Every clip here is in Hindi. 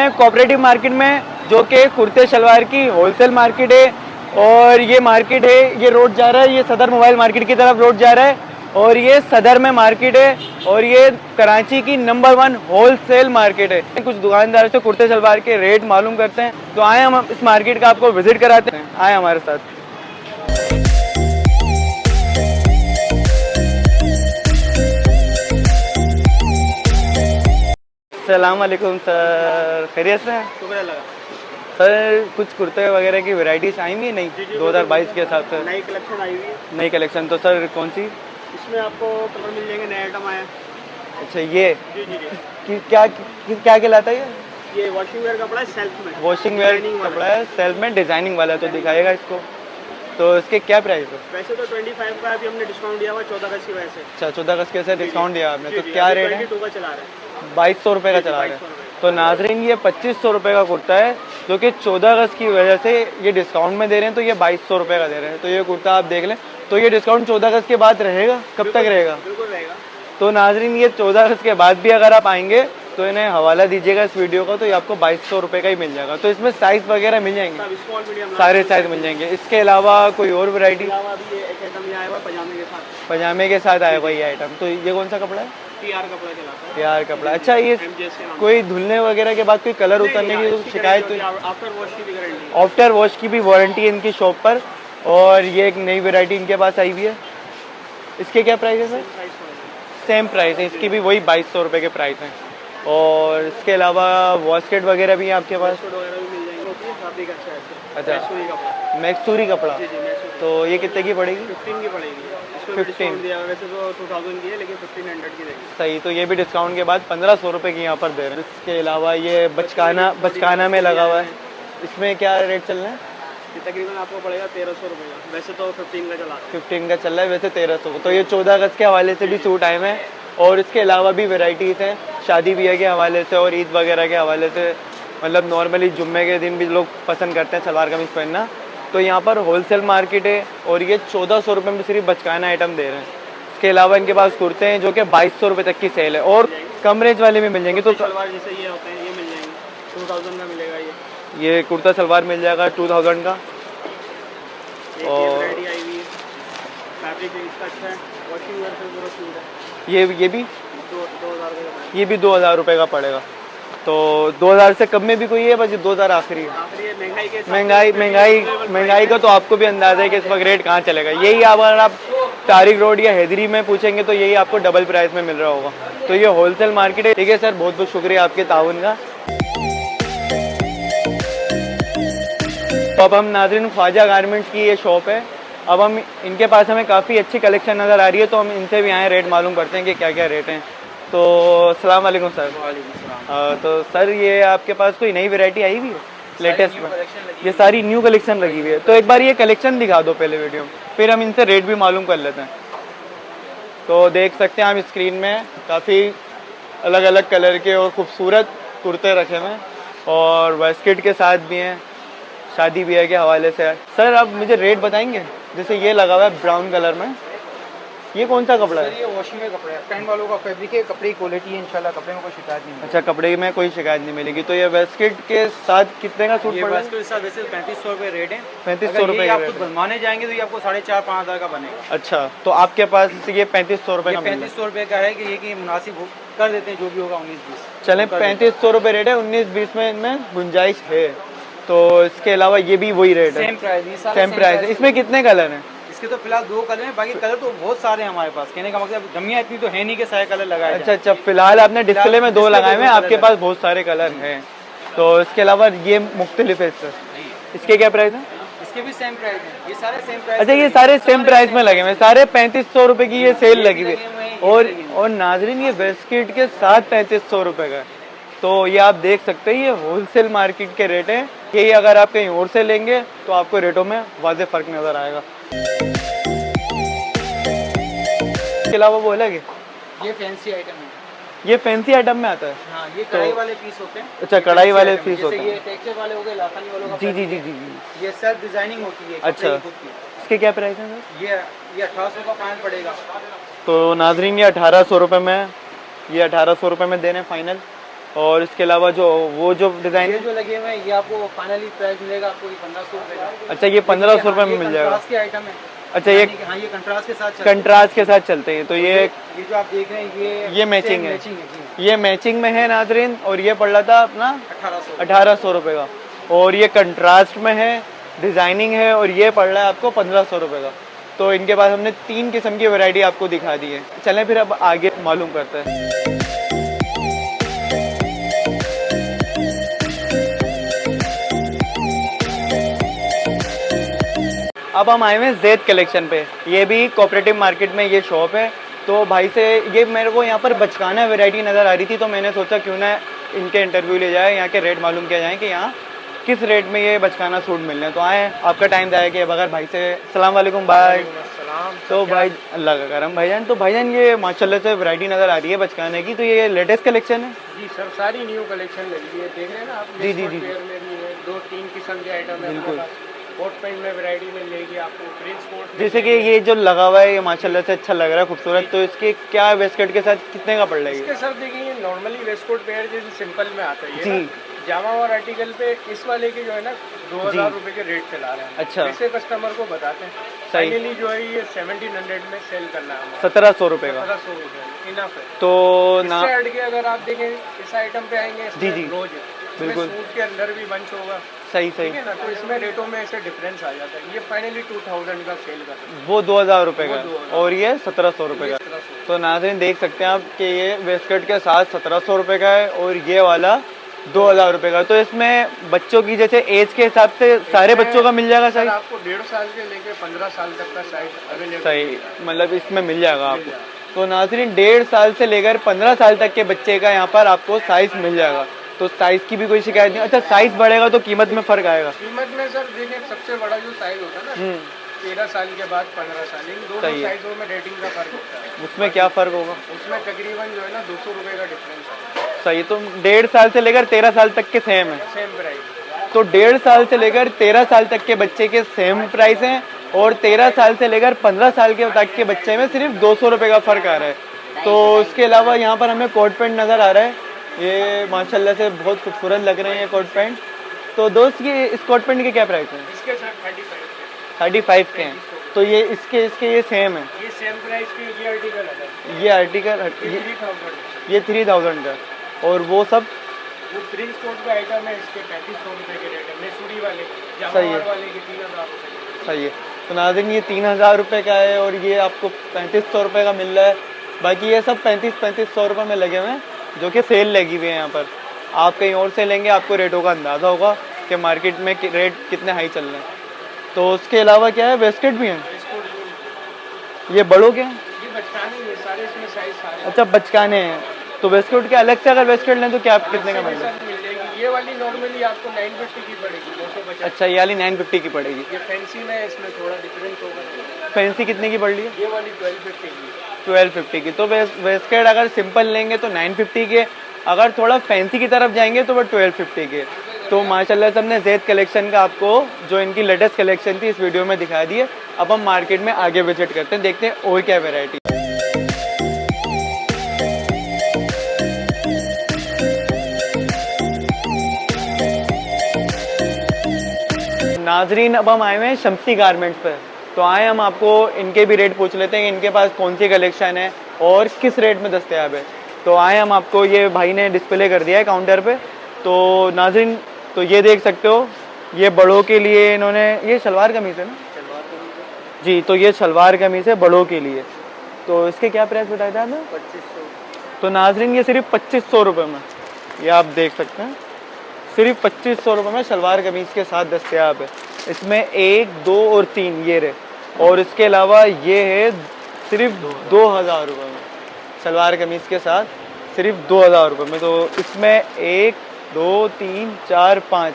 हैं कोऑपरेटिव मार्केट में, जो कि कुर्ते शलवार की होलसेल मार्केट है। और ये मार्केट है, ये रोड जा रहा है, ये सदर मोबाइल मार्केट की तरफ रोड जा रहा है और ये सदर में मार्केट है और ये कराची की नंबर 1 होलसेल मार्केट है। कुछ दुकानदारों से कुर्ते शलवार के रेट मालूम करते हैं, तो आए हम इस मार्केट का आपको विजिट कराते हैं, आए हमारे साथ। अस्सलाम वालेकुम सर, खैरियत से हैं? शुक्र लगा सर कुछ कुर्ते वगैरह की वैरायटीज आई हुई है नहीं? 2022 के हिसाब से नई कलेक्शन आई हुई है। नई कलेक्शन, तो सर कौन सी? इसमें आपको कलर मिल जाएंगे, नए आइटम आए। अच्छा ये जी जी जी क्या क्या कहलाता है ये वॉशिंग वेयर कपड़ा है, सेल्फ में वॉशिंग वेयर कपड़ा है, सेल्फ में डिजाइनिंग वाला है, तो दिखाएगा इसको। तो इसके क्या प्राइस है? वैसे तो 25 का अभी हमने डिस्काउंट दिया हुआ 14 अगस्त की वजह से। अच्छा 14 अगस्त के से डिस्काउंट दिया आपने, तो क्या रेट है? 22 का चला रहे हैं, 2200 रुपये का चला रहे हैं। तो नाजरीन ये 2500 रुपये का कुर्ता है, जो कि 14 अगस्त की वजह से ये डिस्काउंट में दे रहे हैं, तो ये 2200 रुपये का दे रहे हैं। तो ये कुर्ता आप देख लें, तो ये डिस्काउंट 14 अगस्त के बाद रहेगा, कब तक रहेगा? बिल्कुल रहेगा। तो नाजरीन ये 14 अगस्त के बाद भी अगर आप आएंगे तो इन्हें हवाला दीजिएगा इस वीडियो का, तो ये आपको 2200 रुपये का ही मिल जाएगा। तो इसमें साइज़ वगैरह मिल जाएंगे, स्मॉल मीडियम सारे साइज़ मिल जाएंगे। इसके अलावा कोई और वैरायटी? अभी एक आइटम आया हुआ पजामे के साथ। पजामे के साथ आया हुआ ये आइटम, तो ये कौन सा कपड़ा है? पीआर कपड़ा कहलाता है। पीआर कपड़ा। अच्छा ये कोई धुलने वगैरह के बाद कोई कलर उतरने की शिकायत? तो आफ्टर वॉश की भी गारंटी, आफ्टर वॉश की भी वारंटी है इनकी शॉप पर। और ये एक नई वैरायटी इनके पास आई हुई है, इसके क्या प्राइस है सर? सेम प्राइस है, इसकी भी वही 2200 रुपये के प्राइस हैं। और इसके अलावा वॉस्केट वगैरह भी है आपके पास? अच्छा मैक्सूरी कपड़ा, तो ये कितने की पड़ेगी? 15 की पड़ेगी। 15 दिया वैसे तो 2000 की है, लेकिन 1500 की देगी। सही, तो ये भी डिस्काउंट के बाद 1500 रुपये की यहाँ पर दे रहे हैं। इसके अलावा ये बचकाना में लगा हुआ है, इसमें क्या रेट चल रहा है? ये तकरीबन आपको पड़ेगा 1300 रुपये का, वैसे तो 15 का चला है। 15 का चल रहा है, वैसे 1300। तो ये 14 अगस्त के हवाले से भी सूट आए हैं और इसके अलावा भी वेराइटीज़ हैं शादी ब्याह के हवाले से और ईद वगैरह के हवाले से। मतलब नॉर्मली जुम्मे के दिन भी लोग पसंद करते हैं सलवार कमीज़ पहनना, तो यहाँ पर होलसेल मार्केट है और ये 1400 रुपये में सिर्फ बचकाना आइटम दे रहे हैं। इसके अलावा इनके पास कुर्ते हैं जो कि 2200 रुपये तक की सेल है और कम रेंज वाले भी मिल जाएंगे। तो सलवार जैसे ये होते हैं, ये मिल जाएंगे 2000 का मिलेगा। ये कुर्ता सलवार मिल जाएगा 2000 का। और वैरायटी आई हुई है, फैब्रिक इसका अच्छा है, वॉशिंग वेयर से पूरा सूट है। ये भी 2000 का, ये भी 2000 रुपये का पड़ेगा। तो 2000 से कम में भी कोई है? बस ये 2000 आखिरी है। महंगाई का तो आपको भी अंदाजा है कि इस वक्त रेट कहाँ चलेगा। यही अगर आप तारिक रोड या हैदरी में पूछेंगे तो यही आपको डबल प्राइस में मिल रहा होगा। तो ये होलसेल मार्केट है। ठीक है सर, बहुत बहुत शुक्रिया आपके ताउन का। तो अब हम नाज़रीन ख्वाजा गारमेंट्स की ये शॉप है, अब हम इनके पास हमें काफ़ी अच्छी कलेक्शन नज़र आ रही है, तो हम इनसे भी आए रेट मालूम करते हैं कि क्या क्या रेट हैं। तो अस्सलाम वालेकुम सर। तो सर ये आपके पास कोई नई वैरायटी आई हुई है लेटेस्ट में? ये सारी न्यू कलेक्शन लगी हुई है, तो एक बार ये कलेक्शन दिखा दो पहले वीडियो में, फिर हम इनसे रेट भी मालूम कर लेते हैं। तो देख सकते हैं आप स्क्रीन में काफ़ी अलग अलग कलर के और ख़ूबसूरत कुर्ते रखे हुए हैं और वैस्केट के साथ भी हैं शादी ब्याह के हवाले से। सर आप मुझे रेट बताएंगे? जैसे ये लगा हुआ है ब्राउन कलर में, ये कौन सा कपड़ा है? ये वॉशिंग में कपड़ा है, पहन वालों का फैब्रिक है, कपड़े की क्वालिटी है, इंशाल्लाह कपड़े में कोई शिकायत नहीं मिलेगी। अच्छा कपड़े में कोई शिकायत नहीं मिलेगी। तो ये वेस्केट के साथ कितने का सूट पड़ रहा है? वेस्केट के साथ वैसे 3500 रुपये रेट है। 3500 रुपये आप खुद बनवाने जाएंगे तो ये आपको 4500-5000 का बनेगा। अच्छा, तो आपके पास ये 3500 रुपये का? 3500 रुपये का है कि ये कि मुनासिब कर देते हैं, जो भी होगा 19-20। चलें 3500 रुपये रेट है, 19-20 में इनमें गुंजाइश है। तो इसके अलावा ये भी वही रेट है? सेम प्राइस है। इसमें कितने कलर हैं? इसके तो फिलहाल 2 कलर हैं, बाकी कलर तो बहुत सारे हैं हमारे पास। कहने का मतलब जमिया इतनी तो है नहीं कि सारे कलर लगाए। अच्छा, फिलहाल आपने डिस्प्ले में 2 लगाए हुए हैं, आपके पास बहुत सारे कलर हैं। तो इसके अलावा ये मुख्तलिफ है सर, इसके क्या प्राइस है? इसके भी सेम प्राइस है, ये सारे सेम प्राइस। अच्छा ये सारे सेम प्राइस में लगे हुए, सारे 3500 रुपये की ये सेल लगी हुई है। और नाजरीन ये वेस्टकिट के साथ 3500 रुपये का। तो ये आप देख सकते हैं ये होलसेल मार्केट के रेट हैं। यही अगर आप कहीं और से लेंगे तो आपको रेटों में वाज़ेह फ़र्क नज़र आएगा। इसके अलावा वो अलग है, ये फैंसी आइटम है, ये फैंसी आइटम में आता है। हाँ, ये कढ़ाई वाले पीस होते हैं। अच्छा कढ़ाई वाले पीस होते हैं, ये टेक्सचर वाले हो गए, लाखानी वालों का। जी जी जी जी। ये सेल्फ डिजाइनिंग होती है। अच्छा, इसके क्या प्राइस है? ये 1800 का फाइन पड़ेगा। तो नाजरीन ये 1800 रुपये में, ये 1800 रुपये में देने फाइनल। और इसके अलावा जो वो जो डिज़ाइन ये है, जो लगे हुए हैं ये आपको फाइनली प्राइस मिलेगा आपको ये 1500 रुपये का। अच्छा ये 1500 रुपये में मिल जाएगा। कंट्रास्ट के आइटम है। अच्छा ये यानी कि हाँ ये कंट्रास्ट के साथ चलते हैं। कंट्रास्ट के साथ चलते हैं, तो ये जो आप देख रहे हैं ये मैचिंग है, मैचिंग है जी। ये मैचिंग में है नाजरीन, और ये पड़ रहा था अपना 1800 रुपये का, और ये कंट्रास्ट में है, डिज़ाइनिंग है, और ये पड़ रहा है आपको 1500 रुपये का। तो इनके पास हमने 3 किस्म की वैरायटी आपको दिखा दी है। चलें फिर अब आगे मालूम करते हैं। अब हम आए हुए हैं जैद कलेक्शन पे। ये भी कोऑपरेटिव मार्केट में ये शॉप है। तो भाई से ये मेरे को यहाँ पर बचकाना वैरायटी नज़र आ रही थी, तो मैंने सोचा क्यों ना इनके इंटरव्यू ले जाए, यहाँ के रेट मालूम किया जाए कि यहाँ किस रेट में ये बचकाना सूट मिल रहे हैं। तो आए, आपका टाइम जाए कि बगैर भाई से सलाम वालेकुम भाई। तो भाई अल्लाह का करम भाईजान। तो भाईजान ये माशाल्लाह से वैरायटी नज़र आ रही है बचकाने की, तो ये लेटेस्ट कलेक्शन है? जी सर सारी न्यू कलेक्शन लगी है, देख रहे हैं ना आप। जी जी जी, में भी है 2-3 किस्म के आइटम है। बिल्कुल। कोट पैंट में वैरायटी मिलेगी आपको, प्रिंस कोट। जैसे कि ये जो लगा हुआ है ये माशाल्लाह से अच्छा लग रहा है, खूबसूरत। तो इसके क्या वेस्टकट के साथ कितने का पड़ रहा है? इसके सर देखिए ये नॉर्मली वेस्ट कोट पेयर जैसे सिंपल में आता है ये जी। ना, जामा और आर्टिकल पे इस वाले के जो है ना 2000 रुपए के रेट चला रहे हैं। अच्छा। इसे कस्टमर को बताते हैं सही। फाइनली जो है ये 1700 में सेल करना है। 1700 रुपये का। 1700 रुपए इनफ है। तो ना इससे हट के अगर आप देखें इस आइटम पे आएंगे, जी, जी। रोज बिल्कुल। सूट के अंदर भी बंच होगा, सही ठीक है ना। तो इसमें रेटों में ऐसे डिफरेंस आ जाता है। ये फाइनली 2000 का सेल कर रहे हैं। वो 2000 रुपये का वो 2000 और ये 1700 रुपये का। 1700। तो नाज़रीन देख सकते हैं आप कि ये वेस्टकट के साथ 1700 रुपये का है और ये वाला 2000 रुपये का। तो इसमें बच्चों की जैसे एज के हिसाब से सारे बच्चों का मिल जाएगा सर साइज? आपको 1.5 साल से लेकर 15 साल तक का साइज अवेलेबल। सही, मतलब इसमें मिल जाएगा आपको। तो नाज़रीन 1.5 साल से लेकर 15 साल तक के बच्चे का यहाँ पर आपको साइज मिल जाएगा। तो साइज की भी कोई शिकायत नहीं। अच्छा साइज बढ़ेगा तो कीमत में फ़र्क आएगा? कीमत में सर देखिए सबसे बड़ा जो साइज होता है ना 13 साल के बाद 15 साल, इन दोनों सही है। साइजों में रेटिंग का फर्क होता है। उसमें क्या फ़र्क होगा? उसमें तकरीबन जो है ना 200 रुपए का डिफरेंस है। सही। तो 1.5 साल से लेकर 13 साल तक के सेम है? Same price. तो 1.5 साल से लेकर 13 साल तक के बच्चे के सेम प्राइस हैं और 13 साल से लेकर 15 साल के तक के बच्चे में सिर्फ 200 रुपये का फ़र्क आ रहा है। तो उसके अलावा यहाँ पर हमें कोट पैंट नज़र आ रहा है, ये माशाल्लाह से बहुत खूबसूरत लग रहे हैं ये कोट पैंट। तो दोस्त ये इस कोट पैंट के क्या प्राइस हैं? इसके सर 35 35 के हैं। तो ये इसके ये सेम है? ये सेम प्राइस की ये आर्टिकल है। ये आर्टिकल ये 3000 ये 3000 का, और वो सब वो प्रिंस कोट का आइटम है, इसके 3500 रुपए के रेट है। मैसूरी वाले सही है। जामावार वाले के 3000 रुपए। सही है। तो नाज़रीन ये 3000 रुपये का है और ये आपको 3500 रुपये का मिल रहा है। बाकी ये सब 3500 रुपये में लगे हुए हैं जो कि सेल लगी हुई है यहाँ पर। आप कहीं और से लेंगे आपको रेटों का अंदाज़ा होगा कि मार्केट में रेट कितने हाई चल रहे हैं। तो उसके अलावा क्या है, वेस्टकट भी हैं? ये बड़ों के हैं? ये बचकाने हैं सारे, इसमें साइज सारे। अच्छा बचकाने हैं। तो वेस्टकट के अलग से अगर वेस्टकट लें तो क्या आप कितने का मिल रहा है? मिल जाएगी। ये वाली नॉर्मली आपको 950 की पड़ेगी, 250। अच्छा ये वाली 950 की पड़ेगी। ये फैंसी में है, इसमें थोड़ा डिफरेंस होगा। फैंसी कितने की पड़ रही है? ये वाली 1250 की। 1250 की। तो वेस्टकट अगर सिंपल लेंगे तो 950 के, अगर थोड़ा फैंसी की तरफ जाएंगे तो वो 1250 के। तो माशाल्लाह से हमने जैद कलेक्शन का आपको जो इनकी लेटेस्ट कलेक्शन थी इस वीडियो में दिखा दी है। अब हम मार्केट में आगे विजिट करते हैं, देखते हैं और क्या वैरायटी। नाजरीन अब हम आए हुए हैं शम्सी गारमेंट्स पर। तो आए हम आपको इनके भी रेट पूछ लेते हैं कि इनके पास कौन सी कलेक्शन है और किस रेट में दस्तयाब है। तो आए हम आपको, ये भाई ने डिस्प्ले कर दिया है काउंटर पे। तो नाजरीन तो ये देख सकते हो, ये बड़ों के लिए इन्होंने, ये शलवार कमीज है ना जी, तो ये शलवार कमीज है बड़ों के लिए। तो इसके क्या प्राइस बताया था आपने? 2500। तो नाजरीन ये सिर्फ 2500 रुपये में, ये आप देख सकते हैं, सिर्फ 2500 रुपये में शलवार कमीज के साथ दस्तयाब है। इसमें 1, 2 और 3 ये रहे, और इसके अलावा ये है सिर्फ 2000 रुपये में शलवार कमीज के साथ, सिर्फ 2000 रुपये में। तो इसमें 1, 2, 3, 4, 5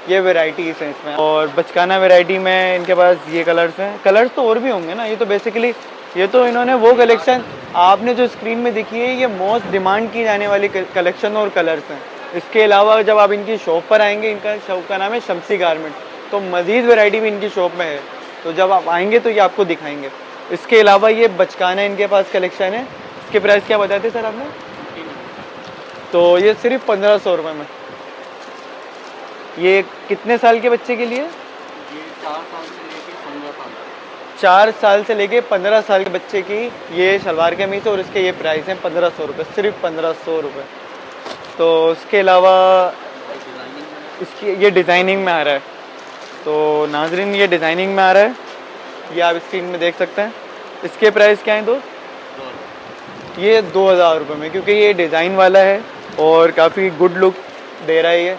ये वेराइटीज़ हैं इसमें। और बचकाना वैरायटी में इनके पास ये कलर्स हैं। कलर्स तो और भी होंगे ना, ये तो बेसिकली ये तो इन्होंने वो कलेक्शन आपने जो स्क्रीन में देखी है ये मोस्ट डिमांड की जाने वाली कलेक्शन और कलर्स हैं। इसके अलावा जब आप इनकी शॉप पर आएंगे, इनका शॉप का नाम है शम्सी गारमेंट, तो मज़ीद वैरायटी भी इनकी शॉप में है। तो जब आप आएंगे तो ये आपको दिखाएंगे। इसके अलावा ये बचकाना इनके पास कलेक्शन है। इसके प्राइस क्या बताए थे सर आपने? तो ये सिर्फ 1500 रुपये में। ये कितने साल के बच्चे के लिए? ये 4 साल से लेके 15 साल तक। 4 साल से लेके 15 साल के बच्चे की ये शलवार कमीज है और इसके ये प्राइस हैं 1500 रुपये, सिर्फ 1500 रुपये। तो उसके अलावा इसकी ये डिज़ाइनिंग में आ रहा है। तो नाजरीन ये डिज़ाइनिंग में आ रहा है, ये आप स्क्रीन में देख सकते हैं। इसके प्राइस क्या हैं दोस्त? ये 2000 रुपये में, क्योंकि ये डिज़ाइन वाला है और काफ़ी गुड लुक दे रहा है ये।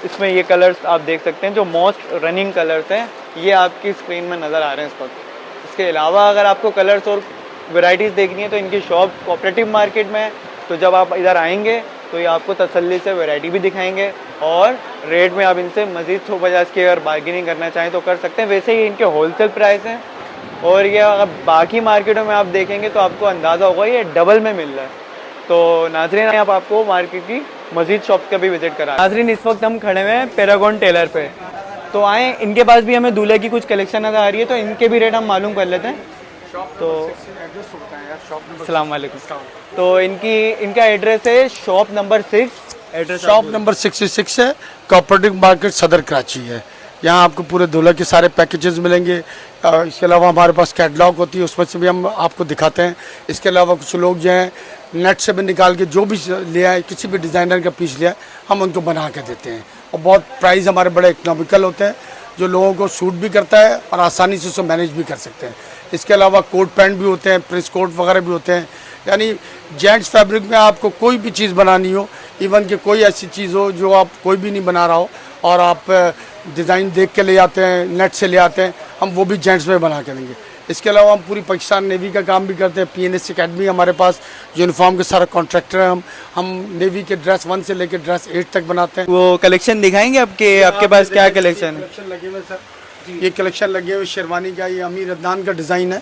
इसमें ये कलर्स आप देख सकते हैं जो मोस्ट रनिंग कलर्स हैं, ये आपकी स्क्रीन में नज़र आ रहे हैं इस वक्त। इसके अलावा अगर आपको कलर्स और वैरायटीज़ देखनी है तो इनकी शॉप कोऑपरेटिव मार्केट में है। तो जब आप इधर आएंगे तो ये आपको तसल्ली से वैरायटी भी दिखाएंगे और रेट में आप इनसे मज़ीद 150 की अगर बार्गेनिंग करना चाहें तो कर सकते हैं। वैसे ही इनके होलसेल प्राइस हैं और ये अगर बाकी मार्केटों में आप देखेंगे तो आपको अंदाज़ा होगा ये डबल में मिल रहा है। तो नाजरीन आप आपको मार्केट की मज़ीद शॉप का भी विजिट करा। नाजरीन इस वक्त हम खड़े हुए हैं पैरागॉन टेलर पे, तो आए इनके पास भी हमें दूल्हे की कुछ कलेक्शन नज़र आ रही है, तो इनके भी रेट हम मालूम कर लेते हैं। तो अस्सलाम वालेकुम। तो इनका एड्रेस है shop number 6, address shop number 66 है, कोऑपरेटिव मार्केट सदर कराची है। यहाँ आपको पूरे दूल्हे के सारे पैकेजेस मिलेंगे। इसके अलावा हमारे पास कैटलॉग होती है, उसमें से भी हम आपको दिखाते हैं। इसके अलावा कुछ लोग जो हैं नेट से भी निकाल के जो भी ले आए, किसी भी डिज़ाइनर का पीस लिया, हम उनको बना के देते हैं और बहुत प्राइस हमारे बड़े इकोनॉमिकल होते हैं, जो लोगों को सूट भी करता है और आसानी से उसको मैनेज भी कर सकते हैं। इसके अलावा कोट पैंट भी होते हैं, प्रेस कोट वगैरह भी होते हैं। यानी जेंट्स फैब्रिक में आपको कोई भी चीज़ बनानी हो, इवन कि कोई ऐसी चीज़ हो जो आप कोई भी नहीं बना रहा हो और आप डिज़ाइन देख के ले आते हैं, नेट से ले आते हैं, हम वो भी जेंट्स में बना के देंगे। इसके अलावा हम पूरी पाकिस्तान नेवी का काम भी करते हैं। PNS अकेडमी हमारे पास, यूनिफॉर्म के सारा कॉन्ट्रैक्टर हैं हम नेवी के ड्रेस 1 से लेकर ड्रेस 8 तक बनाते हैं। वो कलेक्शन दिखाएंगे आपके पास क्या कलेक्शन? लगे हुए सर, ये कलेक्शन लगे हुए शेरवानी का, ये अमीर अदनान का डिज़ाइन है।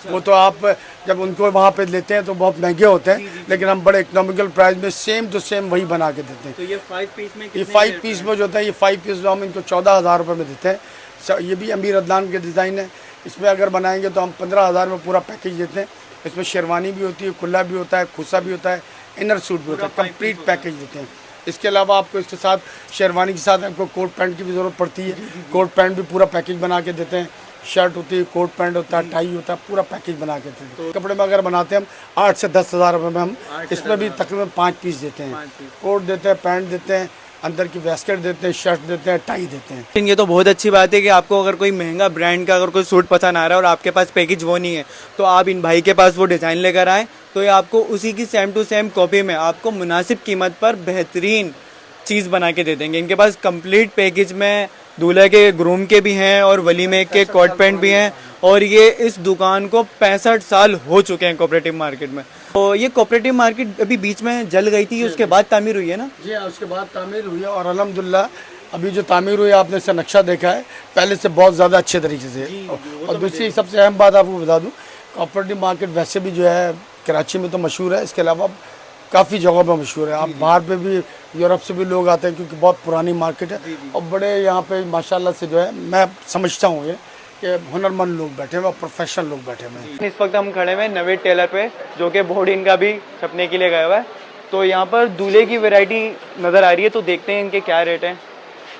वो तो आप जब उनको वहाँ पे लेते हैं तो बहुत महंगे होते हैं, लेकिन हम बड़े इकोनॉमिकल प्राइस में सेम टू सेम वही बना के देते हैं। तो ये 5 पीस में ये 5 पीस में जो होता है, ये 5 पीस हम इनको 14,000 रुपये में देते हैं। ये भी अमीर अदनान के डिज़ाइन है। इसमें अगर बनाएंगे तो हम 15,000 में पूरा पैकेज देते हैं। इसमें शेरवानी भी होती है, खुला भी होता है, खुसा भी होता है, इनर सूट भी होता है, कंप्लीट पैकेज देते हैं। इसके अलावा आपको इसके साथ शेरवानी के साथ आपको कोट पैंट की भी ज़रूरत पड़ती है, कोट पैंट भी पूरा पैकेज बना के देते हैं। शर्ट होती है, कोट पैंट होता है, टाई होता है, पूरा पैकेज बना के देते हैं। कपड़े में अगर बनाते हैं हम 8 से 10,000 रुपये में हम इसमें भी तकरीबन 5 पीस देते हैं। कोट देते हैं, पैंट देते हैं, अंदर की वेस्केट देते हैं, शर्ट देते हैं, टाई देते हैं। ये तो बहुत अच्छी बात है कि आपको अगर कोई महंगा ब्रांड का अगर कोई सूट पसंद आ रहा है और आपके पास पैकेज वो नहीं है, तो आप इन भाई के पास वो डिज़ाइन लेकर आए, तो ये आपको उसी की सेम टू सेम कॉपी में आपको मुनासिब कीमत पर बेहतरीन चीज़ बना के दे देंगे। इनके पास कंप्लीट पैकेज में दूल्हे के ग्रूम के भी हैं और वलीमे के कोट पैंट भी हैं, और ये इस दुकान को 65 साल हो चुके हैं कोऑपरेटिव मार्केट में। तो ये कोऑपरेटिव मार्केट अभी बीच में जल गई थी, उसके बाद तामीर हुई है ना? जी हाँ, उसके बाद तामीर हुई है और अल्हम्दुलिल्लाह अभी जो तामीर हुई है, आपने इसका नक्शा देखा है, पहले से बहुत ज़्यादा अच्छे तरीके से। और दूसरी सबसे अहम बात आपको बता दूँ, कोऑपरेटिव मार्केट वैसे भी जो है कराची में तो मशहूर है, इसके अलावा काफ़ी जगहों पर मशहूर है। आप बाहर पे भी, यूरोप से भी लोग आते हैं, क्योंकि बहुत पुरानी मार्केट है और बड़े यहाँ पे माशाल्लाह से जो है, मैं समझता हूँ ये कि हुनरमंद लोग बैठे हुए और प्रोफेशनल लोग बैठे हुए हैं। इस वक्त हम खड़े हुए नवेद टेलर पे, जो कि बोर्ड इनका भी छपने के लिए गया हुआ है। तो यहाँ पर दूल्हे की वैरायटी नज़र आ रही है, तो देखते हैं इनके क्या रेट हैं,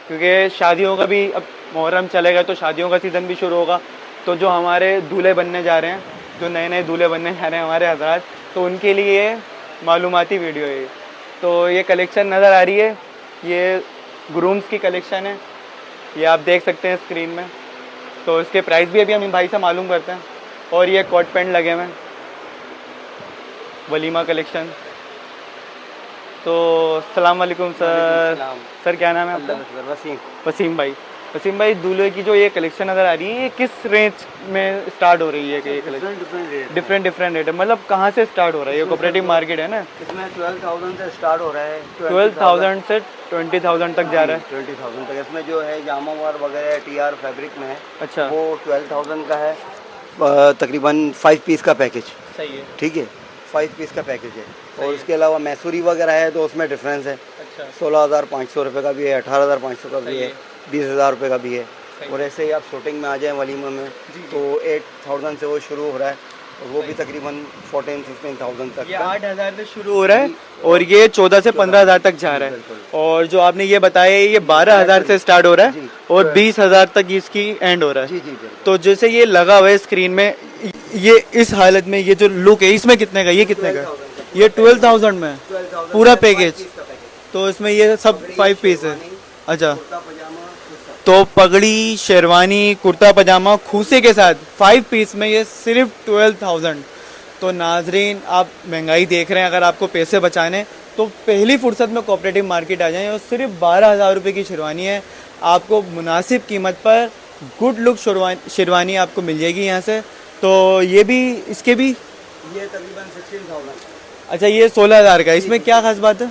क्योंकि शादियों का भी अब मुहर्रम चलेगा तो शादियों का सीज़न भी शुरू होगा। तो जो हमारे दूल्हे बनने जा रहे हैं, जो नए नए दूल्हे बनने जा रहे हैं हमारे हजरात, तो उनके लिए मालूमाती वीडियो है। तो ये कलेक्शन नज़र आ रही है, ये ग्रूम्स की कलेक्शन है, ये आप देख सकते हैं स्क्रीन में। तो इसके प्राइस भी अभी हम इन भाई से मालूम करते हैं। और ये कोट पैंट लगे हुए हैं, वलीमा कलेक्शन। तो अस्सलाम वालेकुम सर। सर क्या नाम है आपका? वसीम भाई। वसीम भाई, दूल्हे की जो ये कलेक्शन नज़र आ रही है, ये किस रेंज में स्टार्ट हो रही है? कि ये कलेक्शन डिफरेंट रेट है, मतलब कहाँ से स्टार्ट हो रहा है? ये कोऑपरेटिव मार्केट है ना, इसमें 12,000 से स्टार्ट हो रहा है, 12,000 से 20,000 तक जा रहा है। 20,000 तक। इसमें जो है जामावार वगैरह TR फैब्रिक में है, अच्छा, वो 12,000 का है। तकरीबन 5 पीस का पैकेज, सही है, ठीक है, 5 पीस का पैकेज है। और उसके अलावा मैसूरी वगैरह है तो उसमें डिफरेंस है। अच्छा, 16,500 रुपये का भी है, 18,500 का भी है, 20,000 रुपये का भी है। और ऐसे ही आप शूटिंग में आ जाएं वलीमा में, तो 8,000 से वो शुरू हो रहा है और वो भी तकरीबन 14-15,000 तक ये का। 8,000 से शुरू हो रहा है और ये 14 से 15,000 तक जा रहा है। और जो आपने ये बताया ये 12,000 से स्टार्ट हो रहा है जी। और 20,000 तक इसकी एंड हो रहा है। जी जी बिल्कुल। तो जैसे ये लगा हुआ है स्क्रीन में, ये इस हालत में ये जो लुक है इसमें कितने का, ये कितने का? ये 12,000 में है? 12,000 पूरा का पैकेज? 5 पीस का पैकेज। तो इसमें ये सब 5 पीस है। शेरवानी, अच्छा, कुर्ता पजामा, ये सब। तो पगड़ी, शेरवानी, कुर्ता पजामा, खूसे के साथ 5 पीस में ये सिर्फ 12,000। तो नाजरीन, आप महंगाई देख रहे हैं, अगर आपको पैसे बचाने तो पहली फुर्सत में कोऑपरेटिव मार्केट आ जाएं। और सिर्फ 12,000 रुपये की शेरवानी है, आपको मुनासिब कीमत पर गुड लुक शेरवानी आपको मिल जाएगी यहाँ से। तो ये भी, इसके भी, ये तकरीबन 16,000। अच्छा ये 16,000 का है। इसमें क्या खास बात है?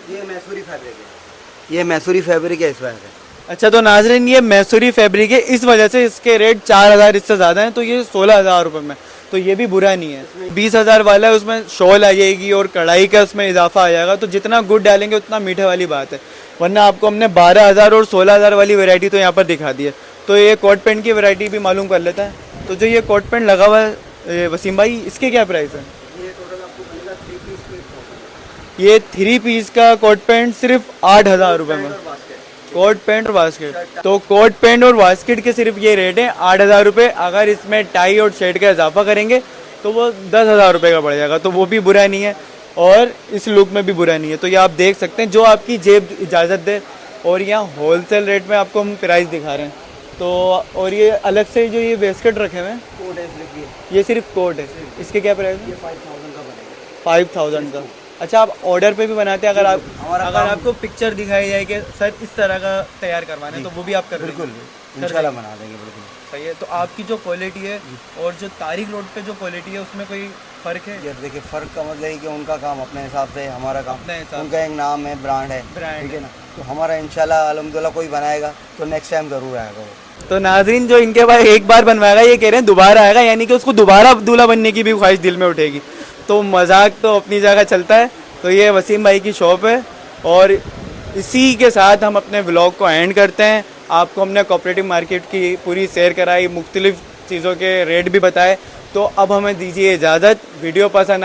ये मैसूरी फैब्रिक है, ये मैसूरी फैब्रिक है इस वजह से। अच्छा, तो नाजरीन ये मैसूरी फैब्रिक है, इस वजह से इसके रेट 4,000 इससे ज़्यादा हैं। तो ये 16,000 रुपये में, तो ये भी बुरा नहीं है। 20,000 वाला है, उसमें शॉल आ जाएगी और कढ़ाई का उसमें इजाफा आ जाएगा। तो जितना गुड डालेंगे उतना मीठे वाली बात है। वरना आपको हमने 12,000 और 16,000 वाली वैरायटी तो यहाँ पर दिखा दी है। तो ये कोट पैंट की वैरायटी भी मालूम कर लेता है। तो जो ये कोट पैंट लगा हुआ है वसीम भाई, इसके क्या प्राइस है? ये टोटल आपको बनेगा 3 पीस में 8,000। ये 3 पीस का कोट पैंट सिर्फ 8,000 रुपये में। कोट पैंट और बास्केट, तो कोट पैंट और बास्केट के सिर्फ ये रेट है 8,000 रुपये। अगर इसमें टाई और शर्ट का इजाफा करेंगे तो वो 10,000 रुपये का पड़ जाएगा। तो वो भी बुरा नहीं है और इस लुक में भी बुरा नहीं है। तो ये आप देख सकते हैं, जो आपकी जेब इजाज़त दे। और यहाँ होलसेल रेट में आपको हम प्राइस दिखा रहे हैं। तो और ये अलग से जो ये बास्केट रखे हुए हैं, कोट है सिर्फ ये सिर्फ कोट है, इसके क्या प्राइस है? ये 5,000 का बनेगा। 5,000 का। अच्छा, आप ऑर्डर पे भी बनाते हैं? अगर आप, हमारा अगर आपको पिक्चर दिखाई जाए कि सर इस तरह का तैयार करवाना है, तो वो भी आप कर बिल्कुल देंगे? इंशाल्लाह बना देंगे बिल्कुल। सही है। तो आपकी जो क्वालिटी है और जो तारीख रोड पे जो क्वालिटी है उसमें कोई फ़र्क है? ये देखिए फ़र्क का मतलब है कि उनका काम अपने हिसाब से है, हमारा काम अपने हिसाब उनका एक नाम है, ब्रांड है, ब्रांड ठीक है ना। तो हमारा इंशाल्लाह अल्हम्दुलिल्लाह कोई बनाएगा तो नेक्स्ट टाइम ज़रूर आएगा वो। तो नाजरीन, जो इनके पास एक बार बनवाएगा ये कह रहे हैं दोबारा आएगा, यानी कि उसको दोबारा दूल्हा बनने की भी ख्वाहिश दिल में उठेगी। तो मजाक तो अपनी जगह चलता है। तो ये वसीम भाई की शॉप है और इसी के साथ हम अपने व्लॉग को एंड करते हैं। आपको हमने कोऑपरेटिव मार्केट की पूरी सैर कराई, मुख्तलिफ चीज़ों के रेट भी बताए। तो अब हमें दीजिए इजाज़त। वीडियो पसंद